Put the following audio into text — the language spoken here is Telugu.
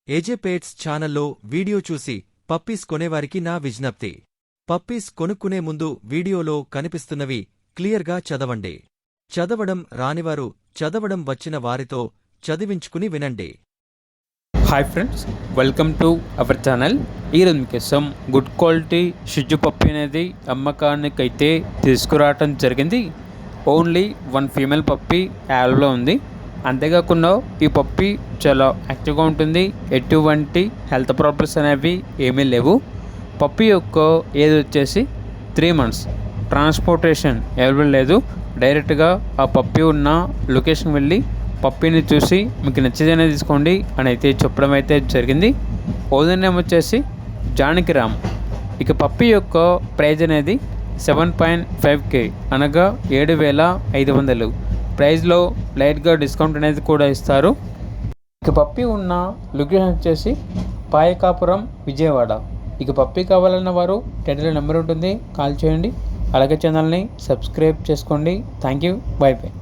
ఏజే పేట్స్ ఛానల్లో వీడియో చూసి పప్పీస్ కొనేవారికి నా విజ్ఞప్తి. పప్పీస్ కొనుక్కునే ముందు వీడియోలో కనిపిస్తున్నవి క్లియర్గా చదవండి. చదవడం రానివారు చదవడం వచ్చిన వారితో చదివించుకుని వినండి. Hi friends, welcome to our channel. ఈరోజు మీకోసం గుడ్ క్వాలిటీ షిజ్జు పప్పి అనేది అమ్మకానికైతే తీసుకురావటం జరిగింది. ఓన్లీ 1 ఫీమేల్ పప్పి యావ్లో ఉంది. అంతేకాకుండా ఈ పప్పి చాలా యాక్టివ్గా ఉంటుంది. ఎటువంటి హెల్త్ ప్రాబ్లమ్స్ అనేవి ఏమీ లేవు. పప్పి యొక్క ఏజ్ వచ్చేసి 3 months. ట్రాన్స్పోర్టేషన్ అవైలబుల్ లేదు. డైరెక్ట్గా ఆ పప్పి ఉన్న లొకేషన్ వెళ్ళి పప్పిని చూసి మీకు నచ్చేదనే తీసుకోండి అని అయితే చెప్పడం అయితే జరిగింది. ఓనర్ నేమ్ వచ్చేసి జానకిరామ్. ఇక పప్పి యొక్క ప్రైజ్ అనేది 7.5K అనగా 7,500. ప్రైజ్లో లైట్గా డిస్కౌంట్ అనేది కూడా ఇస్తారు. ఇక పప్పి ఉన్న లొకేషన్ వచ్చేసి పాయకాపురం, విజయవాడ. ఇక పప్పి కావాలన్న వారు టైటిల్ నెంబర్ ఉంటుంది, కాల్ చేయండి. అలాగే ఛానల్ని సబ్స్క్రైబ్ చేసుకోండి. Thank you. By by.